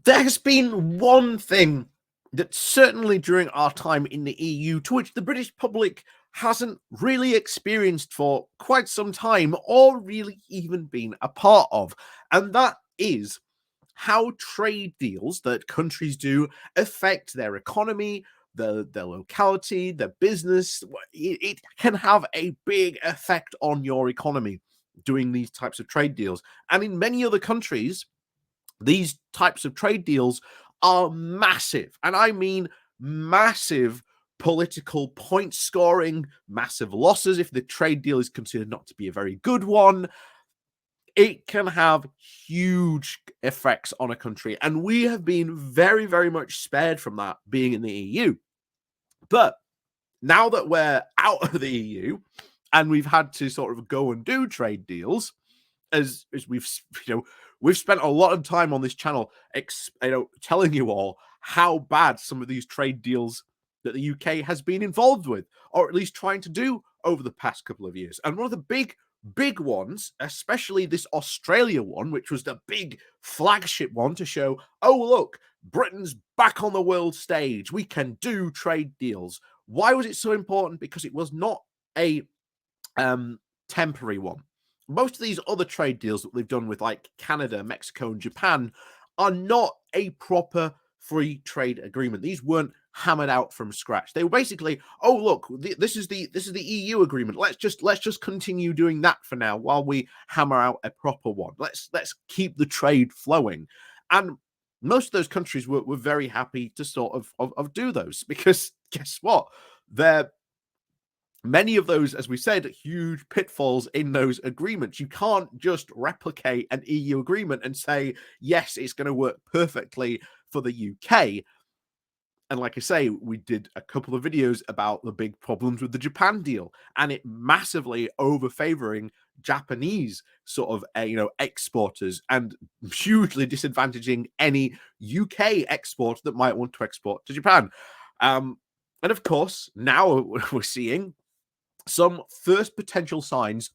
There's been one thing that certainly during our time in the EU, to which the British public hasn't really experienced for quite some time or really even been a part of, and that is how trade deals that countries do affect their economy, their locality, their business. It can have a big effect on your economy doing these types of trade deals. And in many other countries, these types of trade deals are massive. And I mean massive political point scoring, massive losses if the trade deal is considered not to be a very good one. It can have huge effects on a country. And we have been very, very much spared from that being in the EU. But now that we're out of the EU and we've had to sort of go and do trade deals, as we've we've spent a lot of time on this channel telling you all how bad some of these trade deals that the UK has been involved with, or at least trying to do over the past couple of years. And one of the big ones, especially this Australia one, which was the big flagship one to show, oh look, Britain's back on the world stage, we can do trade deals. Why was it so important? Because it was not a temporary one. Most of these other trade deals that they've done with like Canada, Mexico, and Japan are not a proper free trade agreement. These weren't hammered out from scratch. They were basically, oh look, this is the EU agreement. Let's just continue doing that for now while we hammer out a proper one. Let's keep the trade flowing. And most of those countries were very happy to sort of do those, because guess what? They're many of those, as we said, huge pitfalls in those agreements. You can't just replicate an EU agreement and say, yes, it's going to work perfectly for the UK. And like I say, we did a couple of videos about the big problems with the Japan deal and it massively overfavoring Japanese sort of, exporters and hugely disadvantaging any UK exporter that might want to export to Japan. And of course, now we're seeing some first potential signs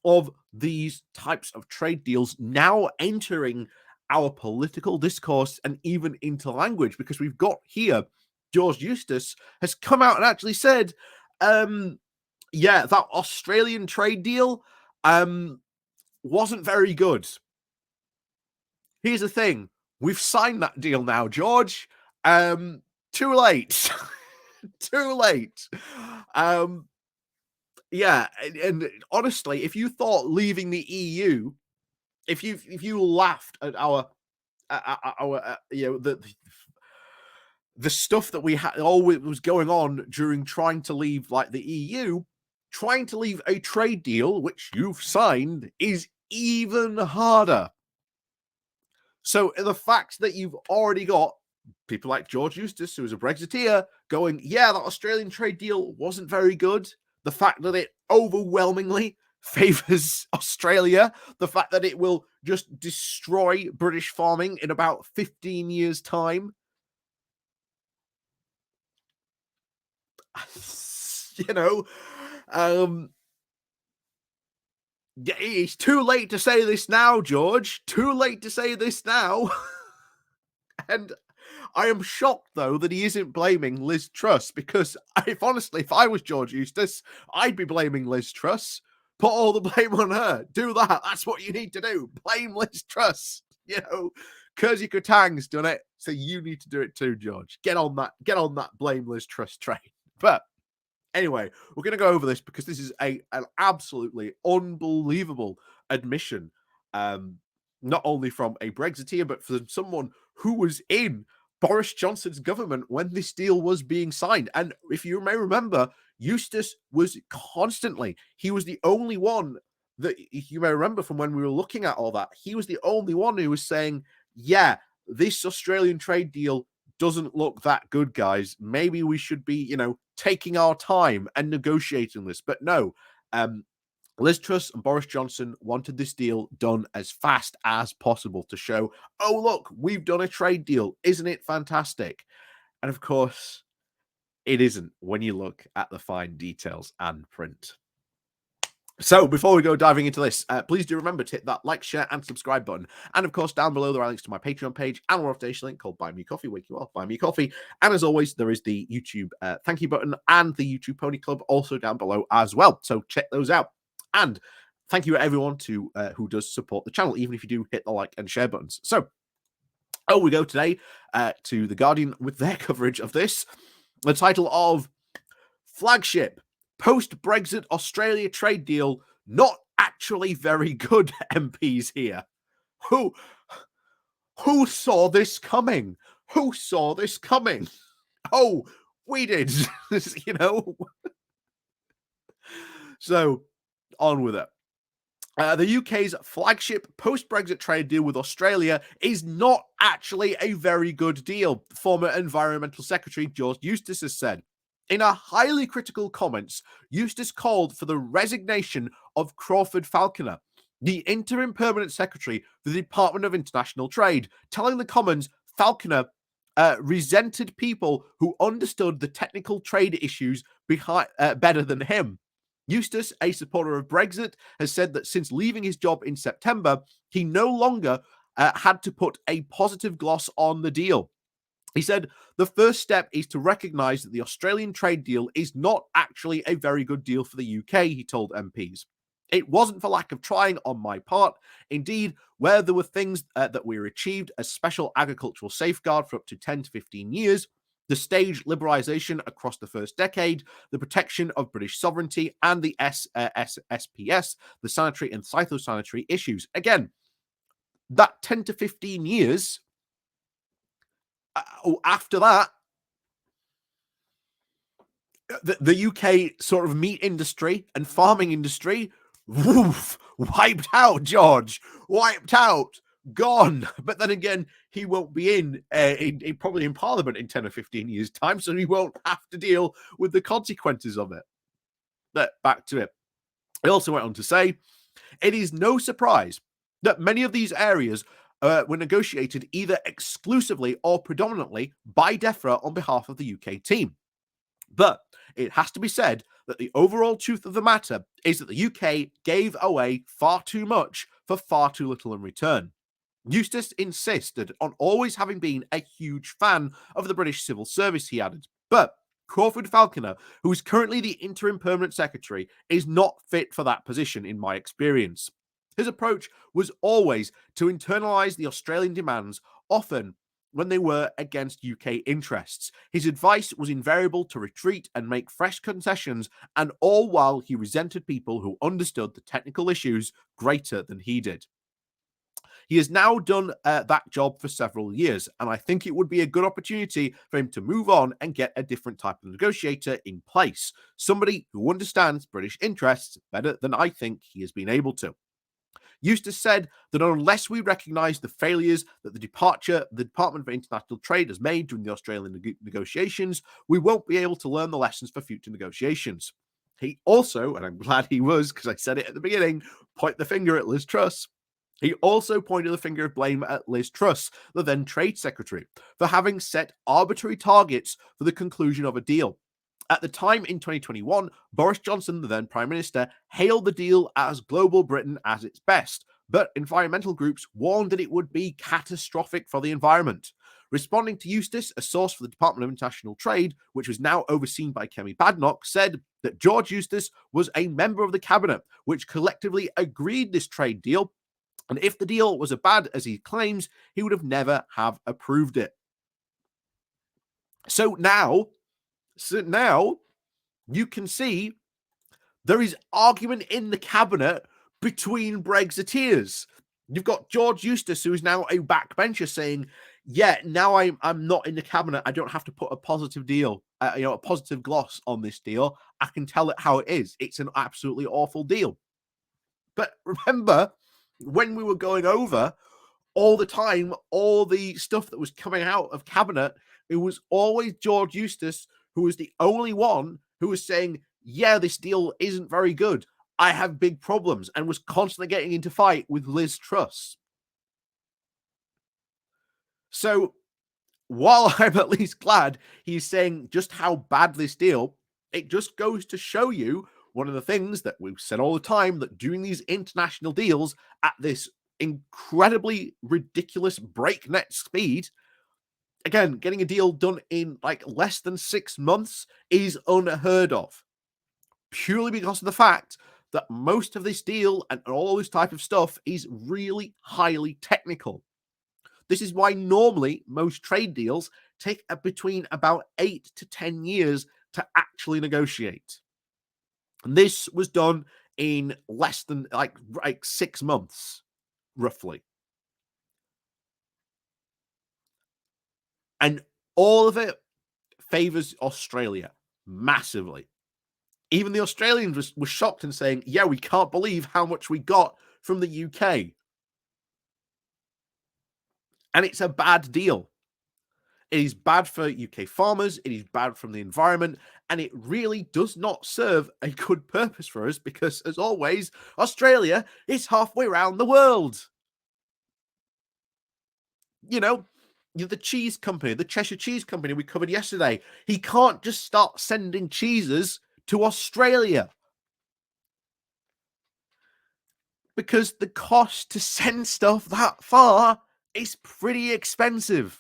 of these types of trade deals now entering our political discourse and even into language, because we've got here George Eustice has come out and actually said, yeah, that Australian trade deal wasn't very good. Here's the thing, we've signed that deal now, George. Too late. Too late. Yeah, and honestly, if you thought leaving the EU, if you laughed at our the stuff that we had, all it was going on during trying to leave like the EU, trying to leave a trade deal which you've signed is even harder. So the fact that you've already got people like George Eustice, who is a Brexiteer, going, yeah, that Australian trade deal wasn't very good. The fact that it overwhelmingly favors Australia, the fact that it will just destroy British farming in about 15 years' time. It's too late to say this now, George. Too late to say this now. And I am shocked, though, that he isn't blaming Liz Truss, because if I was George Eustice, I'd be blaming Liz Truss. Put all the blame on her. Do that. That's what you need to do. Blame Liz Truss. Kersey Kutang's done it, so you need to do it too, George. Get on that blame Liz Truss train. But anyway, we're going to go over this because this is an absolutely unbelievable admission, not only from a Brexiteer, but from someone who was in Boris Johnson's government when this deal was being signed. And if you may remember, Eustis was he was the only one that, if you may remember from when we were looking at all that, he was the only one who was saying, yeah, this Australian trade deal doesn't look that good, guys. Maybe we should be, taking our time and negotiating this. But no, Liz Truss and Boris Johnson wanted this deal done as fast as possible to show, oh, look, we've done a trade deal. Isn't it fantastic? And of course, it isn't when you look at the fine details and print. So before we go diving into this, please do remember to hit that like, share, and subscribe button. And of course, down below there are links to my Patreon page and a donation link called Buy Me Coffee. Wake you up, buy me coffee. And as always, there is the YouTube thank you button and the YouTube Pony Club also down below as well. So check those out. And thank you everyone to who does support the channel, even if you do hit the like and share buttons. So we go today to The Guardian with their coverage of this. The title of Flagship, post-Brexit Australia trade deal not actually very good. MPs here. Who saw this coming? Who saw this coming? Oh, we did. You know. So on with it. The UK's flagship post-Brexit trade deal with Australia is not actually a very good deal, former Environmental Secretary George Eustice has said. In a highly critical comments, Eustice called for the resignation of Crawford Falconer, the interim permanent secretary for the Department of International Trade, telling the Commons Falconer resented people who understood the technical trade issues better than him. Eustice, a supporter of Brexit, has said that since leaving his job in September, he no longer had to put a positive gloss on the deal. He said, the first step is to recognise that the Australian trade deal is not actually a very good deal for the UK, he told MPs. It wasn't for lack of trying on my part. Indeed, where there were things that we achieved, a special agricultural safeguard for up to 10 to 15 years, the staged liberalisation across the first decade, the protection of British sovereignty, and the SPS, the sanitary and phytosanitary issues. Again, that 10 to 15 years, after that, the UK sort of meat industry and farming industry, woof, wiped out, George, wiped out, gone. But then again, he won't be in probably in Parliament in 10 or 15 years' time, so he won't have to deal with the consequences of it. But back to it. He also went on to say, it is no surprise that many of these areas were negotiated either exclusively or predominantly by DEFRA on behalf of the UK team. But it has to be said that the overall truth of the matter is that the UK gave away far too much for far too little in return. Eustice insisted on always having been a huge fan of the British civil service, he added. But Crawford Falconer, who is currently the interim permanent secretary, is not fit for that position in my experience. His approach was always to internalise the Australian demands, often when they were against UK interests. His advice was invariable to retreat and make fresh concessions, and all while he resented people who understood the technical issues greater than he did. He has now done that job for several years, and I think it would be a good opportunity for him to move on and get a different type of negotiator in place, somebody who understands British interests better than I think he has been able to. Eustice said that unless we recognise the failures that the Department for International Trade has made during the Australian negotiations, we won't be able to learn the lessons for future negotiations. He also, and I'm glad he was, because I said it at the beginning, point the finger at Liz Truss. He also pointed the finger of blame at Liz Truss, the then Trade Secretary, for having set arbitrary targets for the conclusion of a deal. At the time in 2021, Boris Johnson, the then Prime Minister, hailed the deal as global Britain at its best, but environmental groups warned that it would be catastrophic for the environment. Responding to Eustis, a source for the Department of International Trade, which was now overseen by Kemi Badenoch, said that George Eustice was a member of the cabinet, which collectively agreed this trade deal, and if the deal was as bad as he claims, he would have never have approved it. So now you can see there is argument in the cabinet between Brexiteers. You've got George Eustice, who is now a backbencher, saying, yeah, now I'm not in the cabinet. I don't have to put a positive deal, a positive gloss on this deal. I can tell it how it is. It's an absolutely awful deal. But remember, when we were going over all the time, all the stuff that was coming out of cabinet, it was always George Eustice who was the only one who was saying, yeah, this deal isn't very good. I have big problems, and was constantly getting into fight with Liz Truss. So while I'm at least glad he's saying just how bad this deal, it just goes to show you one of the things that we've said all the time, that doing these international deals at this incredibly ridiculous breakneck speed, again, getting a deal done in like less than 6 months is unheard of, purely because of the fact that most of this deal and all this type of stuff is really highly technical. This is why normally most trade deals take between about 8 to 10 years to actually negotiate. And this was done in less than like 6 months, roughly. And all of it favors Australia massively. Even the Australians were shocked and saying, yeah, we can't believe how much we got from the UK. And it's a bad deal. It is bad for UK farmers, it is bad from the environment, and it really does not serve a good purpose for us because, as always, Australia is halfway around the world. You know, the cheese company, the Cheshire Cheese Company we covered yesterday, he can't just start sending cheeses to Australia, because the cost to send stuff that far is pretty expensive.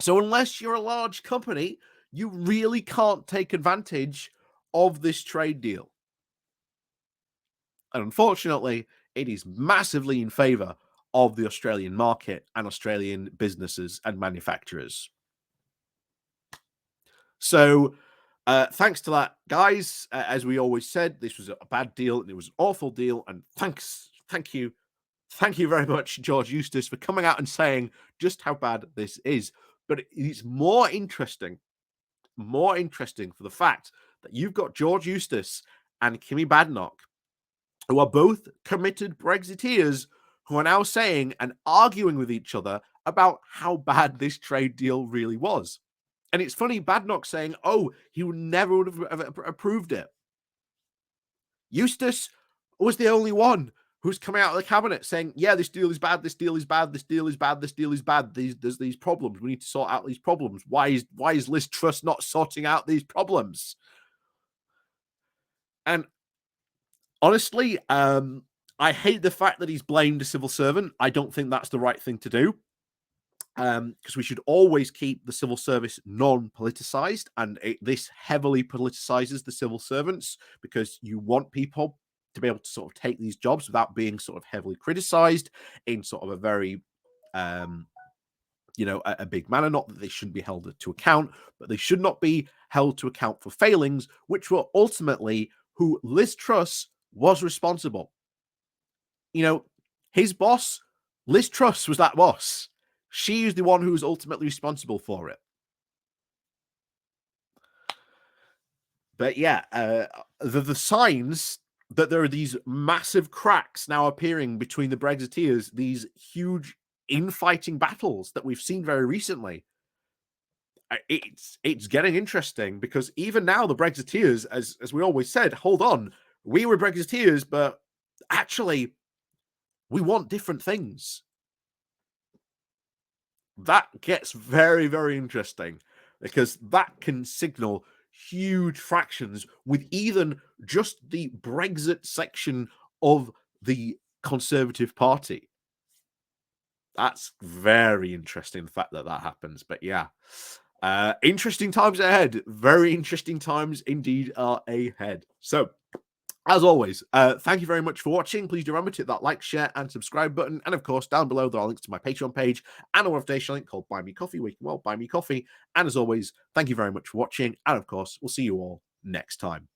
So unless you're a large company, you really can't take advantage of this trade deal. And unfortunately, it is massively in favor of the Australian market and Australian businesses and manufacturers. So thanks to that, guys. As we always said, this was a bad deal and it was an awful deal. And thank you very much, George Eustice, for coming out and saying just how bad this is. But it's more interesting for the fact that you've got George Eustice and Kimmy Badenoch, who are both committed Brexiteers, who are now saying and arguing with each other about how bad this trade deal really was. And it's funny, Badenoch saying, oh, he never would have approved it. Eustice was the only one who's coming out of the cabinet saying, yeah, this deal is bad, this deal is bad, this deal is bad, this deal is bad. There's these problems. We need to sort out these problems. Why is Liz Truss not sorting out these problems? And honestly, I hate the fact that he's blamed a civil servant. I don't think that's the right thing to do. Because we should always keep the civil service non-politicized, and this heavily politicizes the civil servants, because you want people to be able to sort of take these jobs without being sort of heavily criticized in sort of a very a big manner. Not that they shouldn't be held to account, but they should not be held to account for failings, which were ultimately who Liz Truss was responsible. His boss, Liz Truss, was that boss. She is the one who is ultimately responsible for it. But yeah, the signs that there are these massive cracks now appearing between the Brexiteers, these huge infighting battles that we've seen very recently, it's getting interesting, because even now the Brexiteers, as we always said, hold on, we were Brexiteers, but actually we want different things. That gets very, very interesting, because that can signal huge fractions with even just the Brexit section of the Conservative Party. That's very interesting, the fact that happens. But yeah, interesting times ahead. Very interesting times indeed are ahead. So, as always, thank you very much for watching. Please do remember to hit that like, share, and subscribe button. And of course, down below, there are links to my Patreon page and a notification link called Buy Me Coffee, where you can buy me coffee. And as always, thank you very much for watching. And of course, we'll see you all next time.